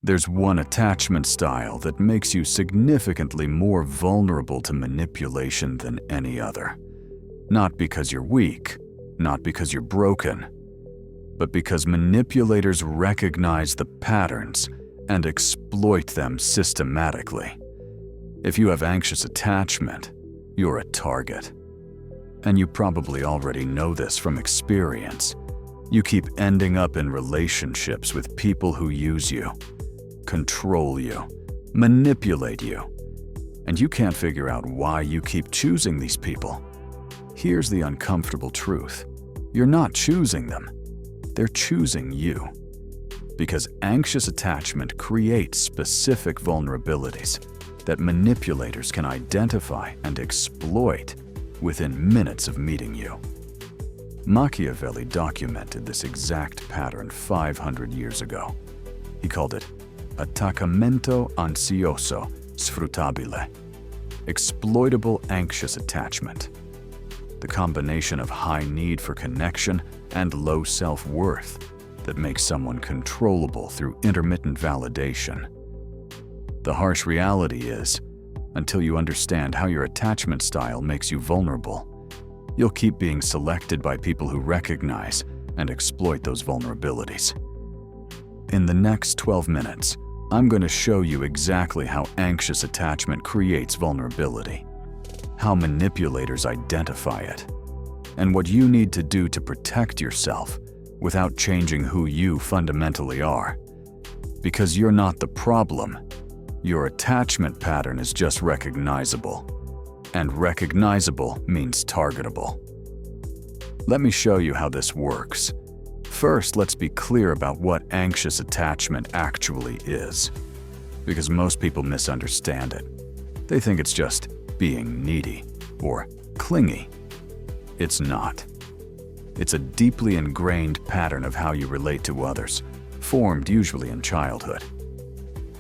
There's one attachment style that makes you significantly more vulnerable to manipulation than any other. Not because you're weak, not because you're broken, but because manipulators recognize the patterns and exploit them systematically. If you have anxious attachment, you're a target. And you probably already know this from experience. You keep ending up in relationships with people who use you, control you, manipulate you, and you can't figure out why you keep choosing these people. Here's the uncomfortable truth. You're not choosing them. They're choosing you. Because anxious attachment creates specific vulnerabilities that manipulators can identify and exploit within minutes of meeting you. Machiavelli documented this exact pattern 500 years ago. He called it attaccamento ansioso sfruttabile, exploitable anxious attachment. The combination of high need for connection and low self-worth that makes someone controllable through intermittent validation. The harsh reality is, until you understand how your attachment style makes you vulnerable, you'll keep being selected by people who recognize and exploit those vulnerabilities. In the next 12 minutes, I'm going to show you exactly how anxious attachment creates vulnerability, how manipulators identify it, and what you need to do to protect yourself without changing who you fundamentally are. Because you're not the problem. Your attachment pattern is just recognizable. And recognizable means targetable. Let me show you how this works. First, let's be clear about what anxious attachment actually is, because most people misunderstand it. They think it's just being needy or clingy. It's not. It's a deeply ingrained pattern of how you relate to others, formed usually in childhood.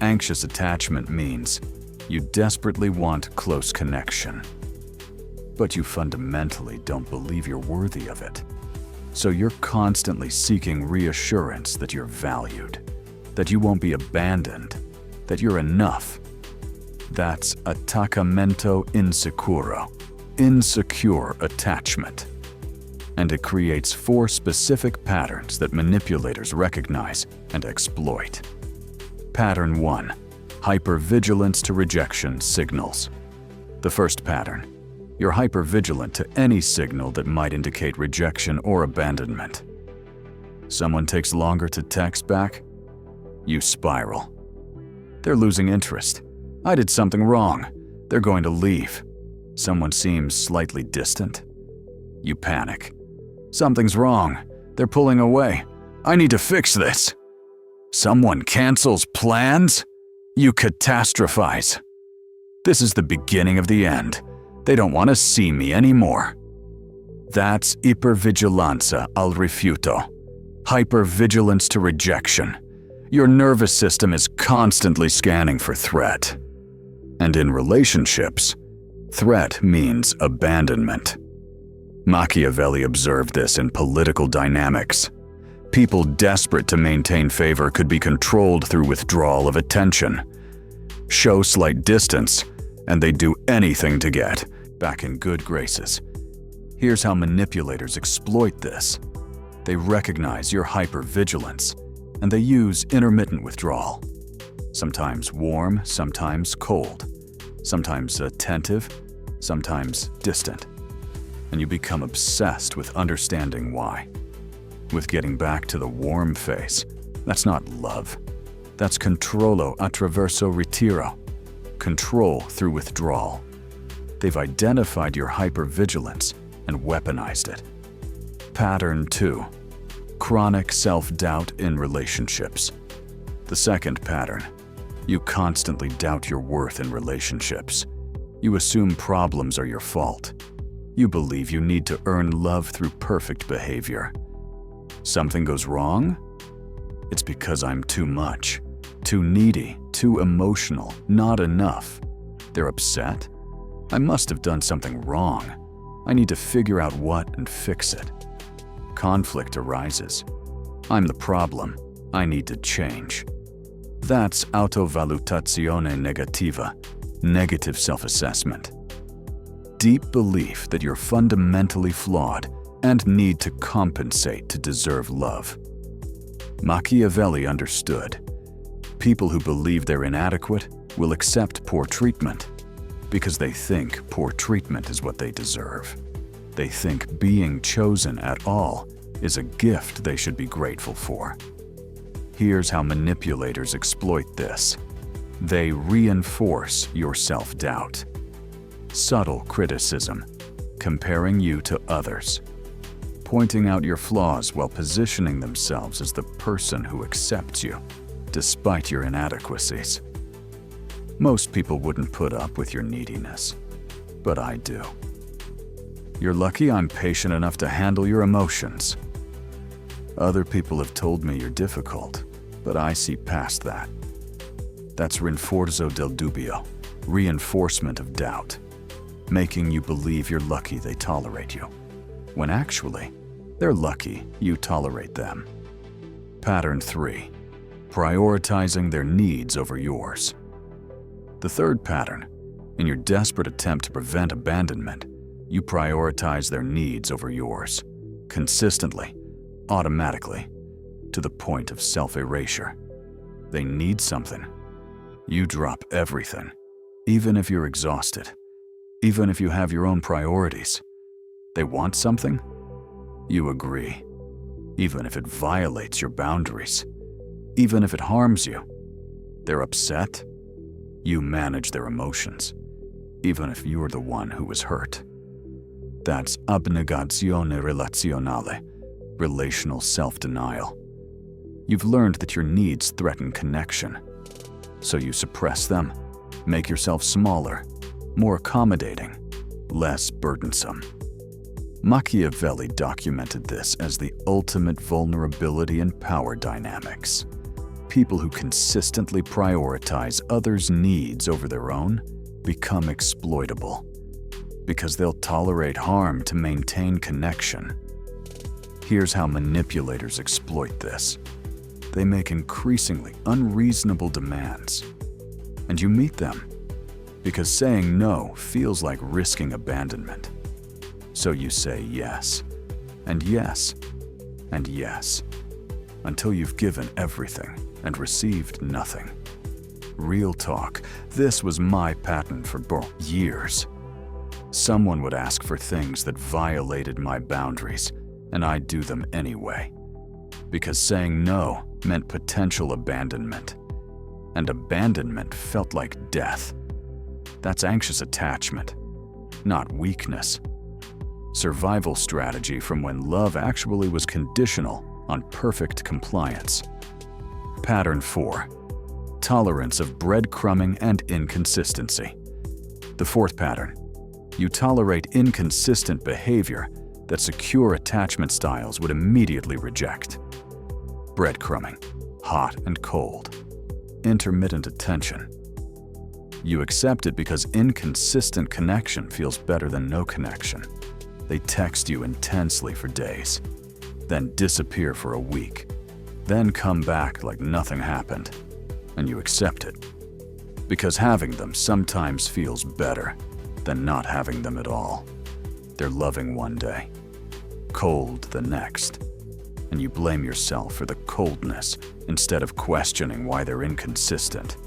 Anxious attachment means you desperately want close connection, but you fundamentally don't believe you're worthy of it. So you're constantly seeking reassurance that you're valued, that you won't be abandoned, that you're enough. That's attaccamento insicuro, insecure attachment. And it creates 4 specific patterns that manipulators recognize and exploit. Pattern 1. Hypervigilance to rejection signals. The first pattern. You're hypervigilant to any signal that might indicate rejection or abandonment. Someone takes longer to text back, you spiral. They're losing interest. I did something wrong. They're going to leave. Someone seems slightly distant. You panic. Something's wrong. They're pulling away. I need to fix this. Someone cancels plans? You catastrophize. This is the beginning of the end. They don't want to see me anymore. That's ipervigilanza al rifiuto. Hypervigilance to rejection. Your nervous system is constantly scanning for threat. And in relationships, threat means abandonment. Machiavelli observed this in political dynamics. People desperate to maintain favor could be controlled through withdrawal of attention. Show slight distance, and they'd do anything to get back in good graces. Here's how manipulators exploit this. They recognize your hypervigilance, and they use intermittent withdrawal. Sometimes warm, sometimes cold, sometimes attentive, sometimes distant. And you become obsessed with understanding why. With getting back to the warm phase, that's not love. That's controllo attraverso ritiro, control through withdrawal. They've identified your hypervigilance and weaponized it. Pattern 2. Chronic self-doubt in relationships. The second pattern. You constantly doubt your worth in relationships. You assume problems are your fault. You believe you need to earn love through perfect behavior. Something goes wrong? It's because I'm too much, too needy, too emotional, not enough. They're upset? I must have done something wrong. I need to figure out what and fix it. Conflict arises. I'm the problem. I need to change. That's autovalutazione negativa, negative self-assessment. Deep belief that you're fundamentally flawed and need to compensate to deserve love. Machiavelli understood. People who believe they're inadequate will accept poor treatment because they think poor treatment is what they deserve. They think being chosen at all is a gift they should be grateful for. Here's how manipulators exploit this. They reinforce your self-doubt. Subtle criticism, comparing you to others, pointing out your flaws while positioning themselves as the person who accepts you, despite your inadequacies. Most people wouldn't put up with your neediness, but I do. You're lucky I'm patient enough to handle your emotions. Other people have told me you're difficult, but I see past that. That's rinforzo del dubbio, reinforcement of doubt, making you believe you're lucky they tolerate you, when actually, they're lucky you tolerate them. Pattern 3. Prioritizing their needs over yours. The third pattern, in your desperate attempt to prevent abandonment, you prioritize their needs over yours, consistently, automatically, to the point of self-erasure. They need something. You drop everything, even if you're exhausted, even if you have your own priorities. They want something? You agree, even if it violates your boundaries, even if it harms you. They're upset? You manage their emotions, even if you're the one who was hurt. That's abnegazione relazionale, relational self-denial. You've learned that your needs threaten connection, so you suppress them, make yourself smaller, more accommodating, less burdensome. Machiavelli documented this as the ultimate vulnerability in power dynamics. People who consistently prioritize others' needs over their own become exploitable, because they'll tolerate harm to maintain connection. Here's how manipulators exploit this. They make increasingly unreasonable demands, and you meet them, because saying no feels like risking abandonment. So you say yes, and yes, and yes, until you've given everything and received nothing. Real talk, this was my pattern for years. Someone would ask for things that violated my boundaries, and I'd do them anyway. Because saying no meant potential abandonment, and abandonment felt like death. That's anxious attachment, not weakness. Survival strategy from when love actually was conditional on perfect compliance. Pattern 4. Tolerance of breadcrumbing and inconsistency. The fourth pattern. You tolerate inconsistent behavior that secure attachment styles would immediately reject. Breadcrumbing, hot and cold. Intermittent attention. You accept it because inconsistent connection feels better than no connection. They text you intensely for days, then disappear for a week, then come back like nothing happened, and you accept it. Because having them sometimes feels better than not having them at all. They're loving one day, cold the next, and you blame yourself for the coldness instead of questioning why they're inconsistent.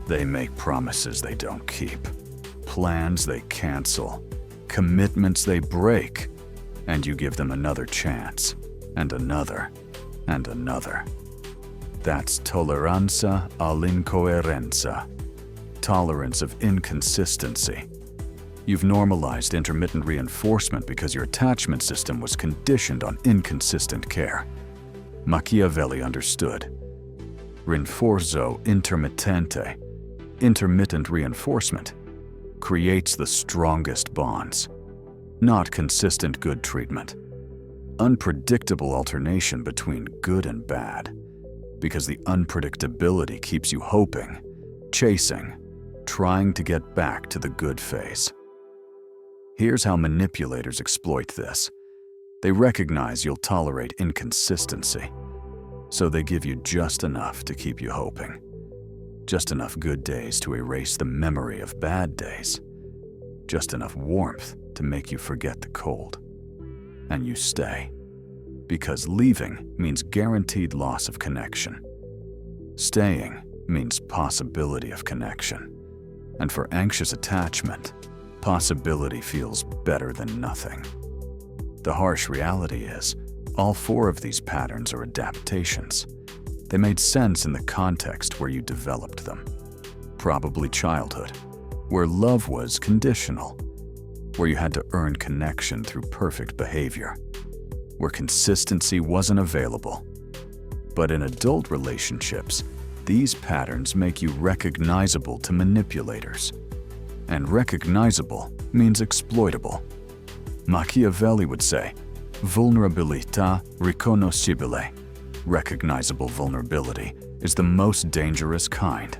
They make promises they don't keep, plans they cancel, commitments they break, and you give them another chance, and another, and another. That's tolleranza all'incoerenza, tolerance of inconsistency. You've normalized intermittent reinforcement because your attachment system was conditioned on inconsistent care. Machiavelli understood. Rinforzo intermittente, intermittent reinforcement, creates the strongest bonds, not consistent good treatment. Unpredictable alternation between good and bad, because the unpredictability keeps you hoping, chasing, trying to get back to the good phase. Here's how manipulators exploit this. They recognize you'll tolerate inconsistency, so they give you just enough to keep you hoping. just enough good days to erase the memory of bad days, just enough warmth to make you forget the cold. And you stay, because leaving means guaranteed loss of connection. Staying means possibility of connection. And for anxious attachment, possibility feels better than nothing. The harsh reality is, all 4 of these patterns are adaptations. They made sense in the context where you developed them. Probably childhood, where love was conditional, where you had to earn connection through perfect behavior, where consistency wasn't available. But in adult relationships, these patterns make you recognizable to manipulators. And recognizable means exploitable. Machiavelli would say, vulnerabilità riconoscibile. Recognizable vulnerability is the most dangerous kind,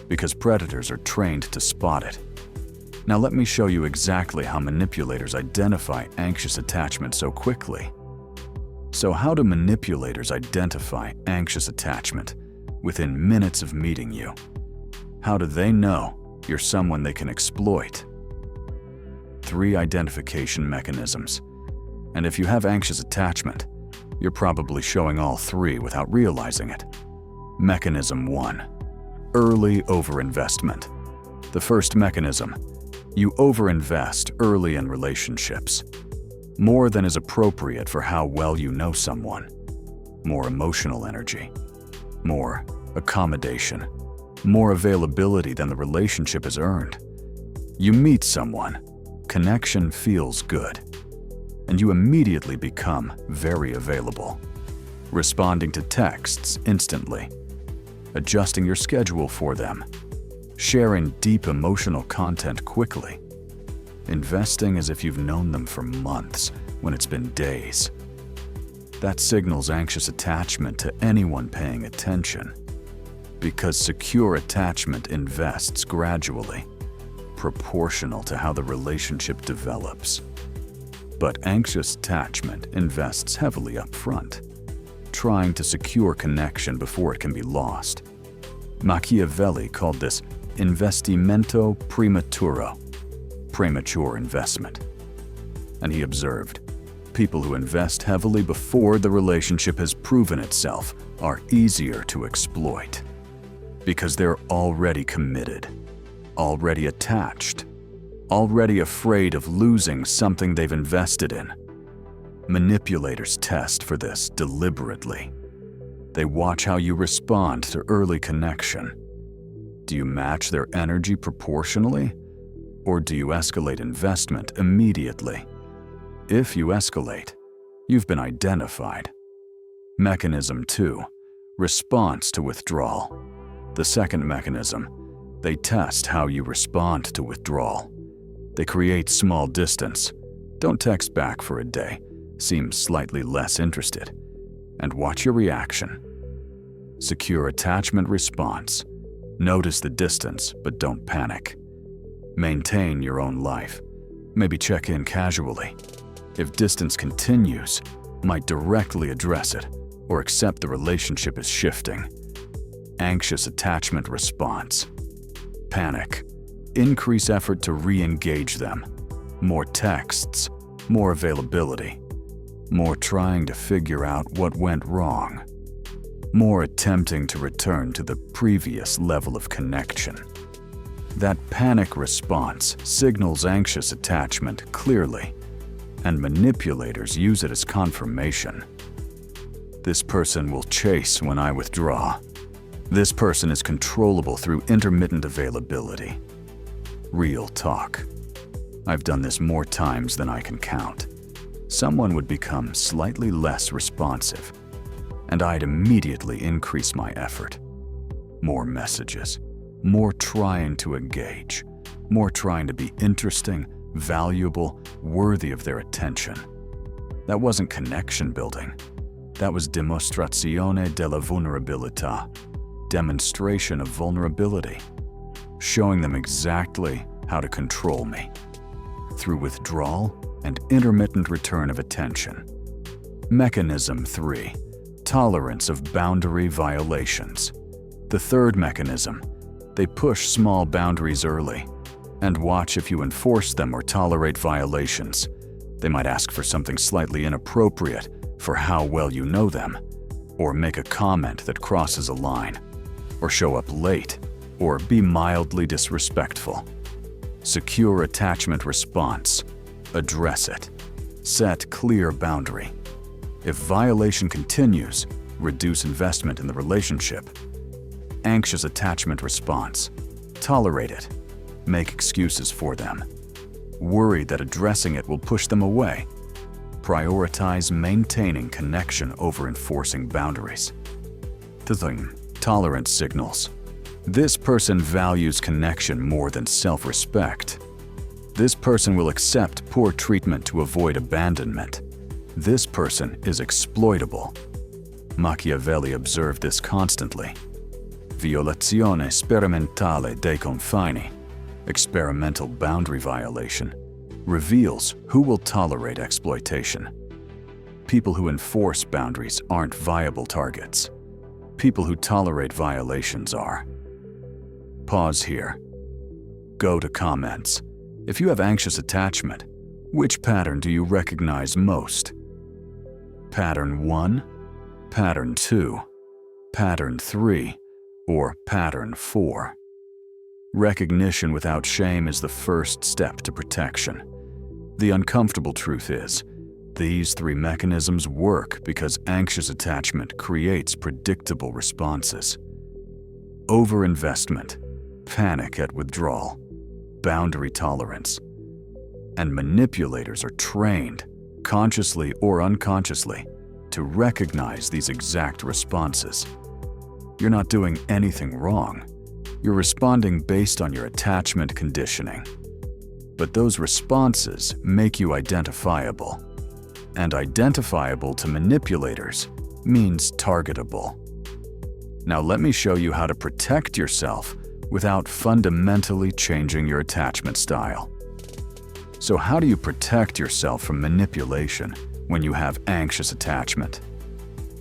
because predators are trained to spot it. Now let me show you exactly how manipulators identify anxious attachment so quickly. So how do manipulators identify anxious attachment within minutes of meeting you? How do they know you're someone they can exploit? 3 identification mechanisms. And if you have anxious attachment, you're probably showing all 3 without realizing it. Mechanism 1. Early overinvestment. The first mechanism, you overinvest early in relationships. More than is appropriate for how well you know someone. More emotional energy. More accommodation. More availability than the relationship has earned. You meet someone, connection feels good, and you immediately become very available, responding to texts instantly, adjusting your schedule for them, sharing deep emotional content quickly, investing as if you've known them for months when it's been days. That signals anxious attachment to anyone paying attention, because secure attachment invests gradually, proportional to how the relationship develops. But anxious attachment invests heavily up front, trying to secure connection before it can be lost. Machiavelli called this investimento prematuro, premature investment. And he observed, people who invest heavily before the relationship has proven itself are easier to exploit, because they're already committed, already attached, already afraid of losing something they've invested in. Manipulators test for this deliberately. They watch how you respond to early connection. Do you match their energy proportionally, or do you escalate investment immediately? If you escalate, you've been identified. Mechanism 2. Response to withdrawal. The second mechanism, they test how you respond to withdrawal. They create small distance. Don't text back for a day. Seem slightly less interested. And watch your reaction. Secure attachment response. Notice the distance, but don't panic. Maintain your own life. Maybe check in casually. If distance continues, might directly address it or accept the relationship is shifting. Anxious attachment response. Panic. Increase effort to re-engage them. More texts, more availability, more trying to figure out what went wrong, more attempting to return to the previous level of connection. That panic response signals anxious attachment clearly, and manipulators use it as confirmation. This person will chase when I withdraw. This person is controllable through intermittent availability. Real talk. I've done this more times than I can count. Someone would become slightly less responsive, and I'd immediately increase my effort. More messages, more trying to engage, more trying to be interesting, valuable, worthy of their attention. That wasn't connection building. That was dimostrazione della vulnerabilità, demonstration of vulnerability, showing them exactly how to control me through withdrawal and intermittent return of attention. Mechanism 3. Tolerance of boundary violations. The third mechanism, they push small boundaries early and watch if you enforce them or tolerate violations. They might ask for something slightly inappropriate for how well you know them, or make a comment that crosses a line, or show up late, or be mildly disrespectful. Secure attachment response. Address it. Set clear boundary. If violation continues, reduce investment in the relationship. Anxious attachment response. Tolerate it. Make excuses for them. Worried that addressing it will push them away. Prioritize maintaining connection over enforcing boundaries. Tolerance signals. This person values connection more than self-respect. This person will accept poor treatment to avoid abandonment. This person is exploitable. Machiavelli observed this constantly. Violazione sperimentale dei confini, experimental boundary violation, reveals who will tolerate exploitation. People who enforce boundaries aren't viable targets. People who tolerate violations are. Pause here. Go to comments. If you have anxious attachment, which pattern do you recognize most? Pattern 1, Pattern 2, Pattern 3, or Pattern 4? Recognition without shame is the first step to protection. The uncomfortable truth is, these three mechanisms work because anxious attachment creates predictable responses. Overinvestment, panic at withdrawal, boundary tolerance, and manipulators are trained, consciously or unconsciously, to recognize these exact responses. You're not doing anything wrong. You're responding based on your attachment conditioning. But those responses make you identifiable. And identifiable to manipulators means targetable. Now let me show you how to protect yourself without fundamentally changing your attachment style. So how do you protect yourself from manipulation when you have anxious attachment?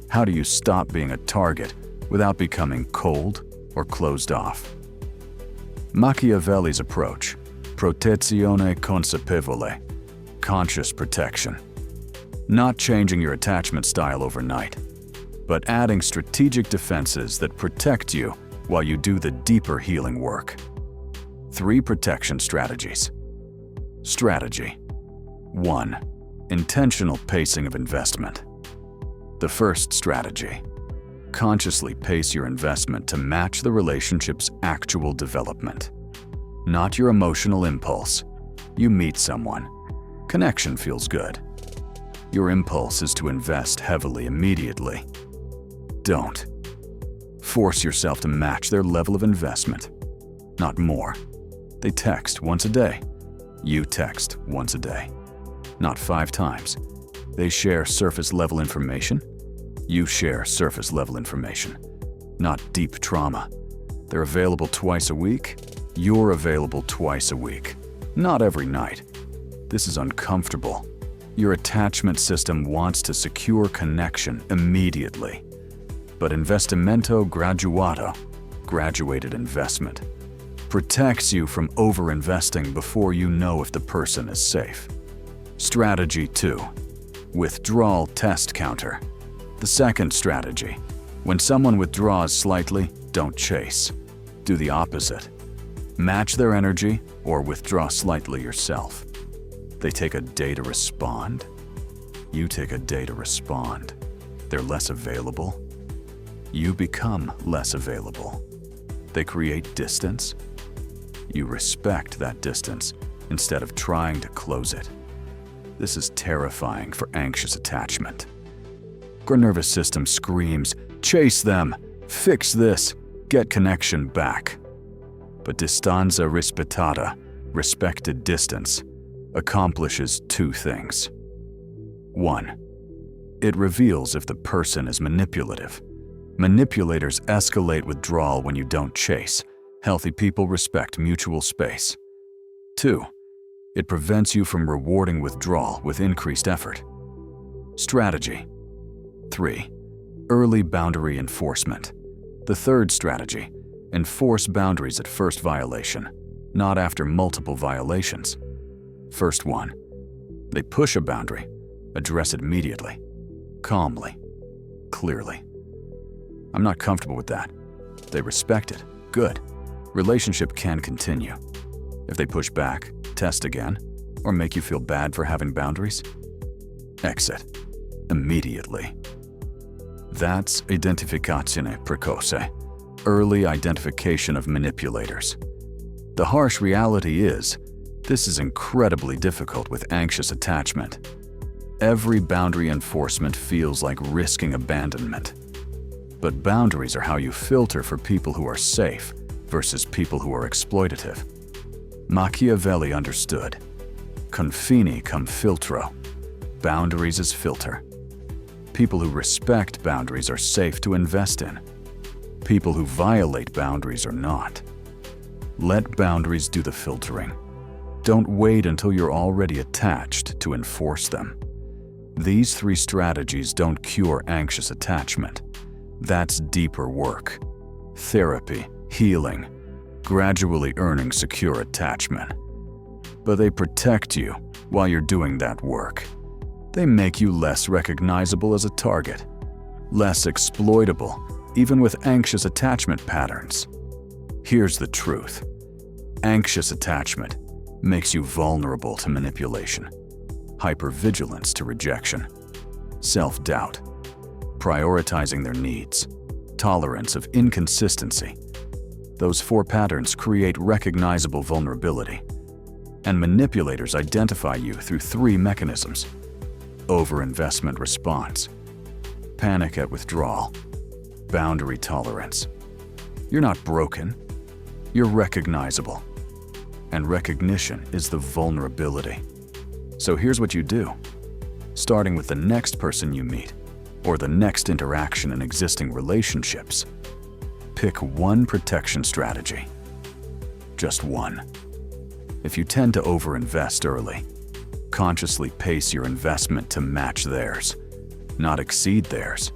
How do you stop being a target without becoming cold or closed off? Machiavelli's approach, protezione consapevole, conscious protection. Not changing your attachment style overnight, but adding strategic defenses that protect you while you do the deeper healing work. 3 protection strategies. Strategy 1. Intentional pacing of investment. The first strategy. Consciously pace your investment to match the relationship's actual development. Not your emotional impulse. You meet someone. Connection feels good. Your impulse is to invest heavily immediately. Don't. Force yourself to match their level of investment, not more. They text once a day. You text once a day, not 5 times. They share surface-level information. You share surface-level information, not deep trauma. They're available twice a week. You're available twice a week, not every night. This is uncomfortable. Your attachment system wants to secure connection immediately. But investimento graduato, graduated investment, protects you from over-investing before you know if the person is safe. Strategy 2. Withdrawal test counter. The second strategy. When someone withdraws slightly, don't chase. Do the opposite. Match their energy or withdraw slightly yourself. They take a day to respond. You take a day to respond. They're less available. You become less available. They create distance. You respect that distance instead of trying to close it. This is terrifying for anxious attachment. Your nervous system screams, chase them, fix this, get connection back. But distanza rispettata, respected distance, accomplishes 2 things. 1. It reveals if the person is manipulative. Manipulators escalate withdrawal when you don't chase. Healthy people respect mutual space. 2. It prevents you from rewarding withdrawal with increased effort. Strategy 3. Early boundary enforcement. The third strategy: enforce boundaries at first violation, not after multiple violations. First one: they push a boundary, address it immediately, calmly, clearly. I'm not comfortable with that. They respect it. Good. Relationship can continue. If they push back, test again, or make you feel bad for having boundaries, exit immediately. That's identificazione precoce, early identification of manipulators. The harsh reality is, this is incredibly difficult with anxious attachment. Every boundary enforcement feels like risking abandonment. But boundaries are how you filter for people who are safe versus people who are exploitative. Machiavelli understood. Confini cum filtro. Boundaries as filter. People who respect boundaries are safe to invest in. People who violate boundaries are not. Let boundaries do the filtering. Don't wait until you're already attached to enforce them. These three strategies don't cure anxious attachment. That's deeper work. Therapy, healing, gradually earning secure attachment. But they protect you while you're doing that work. They make you less recognizable as a target, less exploitable, even with anxious attachment patterns. Here's the truth. Anxious attachment makes you vulnerable to manipulation, hypervigilance to rejection, self-doubt, prioritizing their needs, tolerance of inconsistency. Those four patterns create recognizable vulnerability. And manipulators identify you through three mechanisms: overinvestment response, panic at withdrawal, boundary tolerance. You're not broken. You're recognizable. And recognition is the vulnerability. So here's what you do. Starting with the next person you meet, or the next interaction in existing relationships, pick one protection strategy. Just one. If you tend to overinvest early, consciously pace your investment to match theirs, not exceed theirs.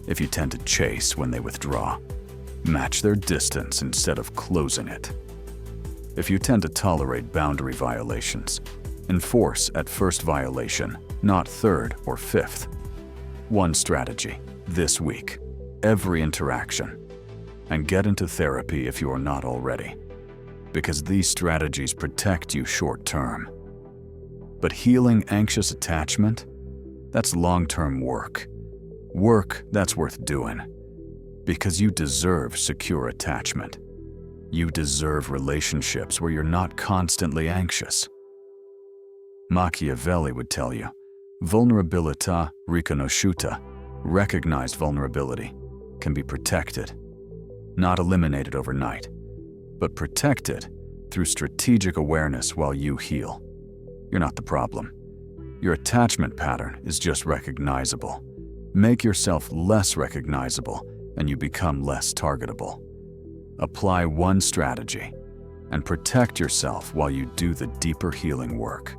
If you tend to chase when they withdraw, match their distance instead of closing it. If you tend to tolerate boundary violations, enforce at first violation, not third or fifth. One strategy, this week, every interaction. And get into therapy if you are not already, because these strategies protect you short term. But healing anxious attachment, that's long-term work. Work that's worth doing. Because you deserve secure attachment. You deserve relationships where you're not constantly anxious. Machiavelli would tell you, vulnerabilità riconosciuta, recognized vulnerability, can be protected. Not eliminated overnight, but protected through strategic awareness while you heal. You're not the problem. Your attachment pattern is just recognizable. Make yourself less recognizable and you become less targetable. Apply one strategy and protect yourself while you do the deeper healing work.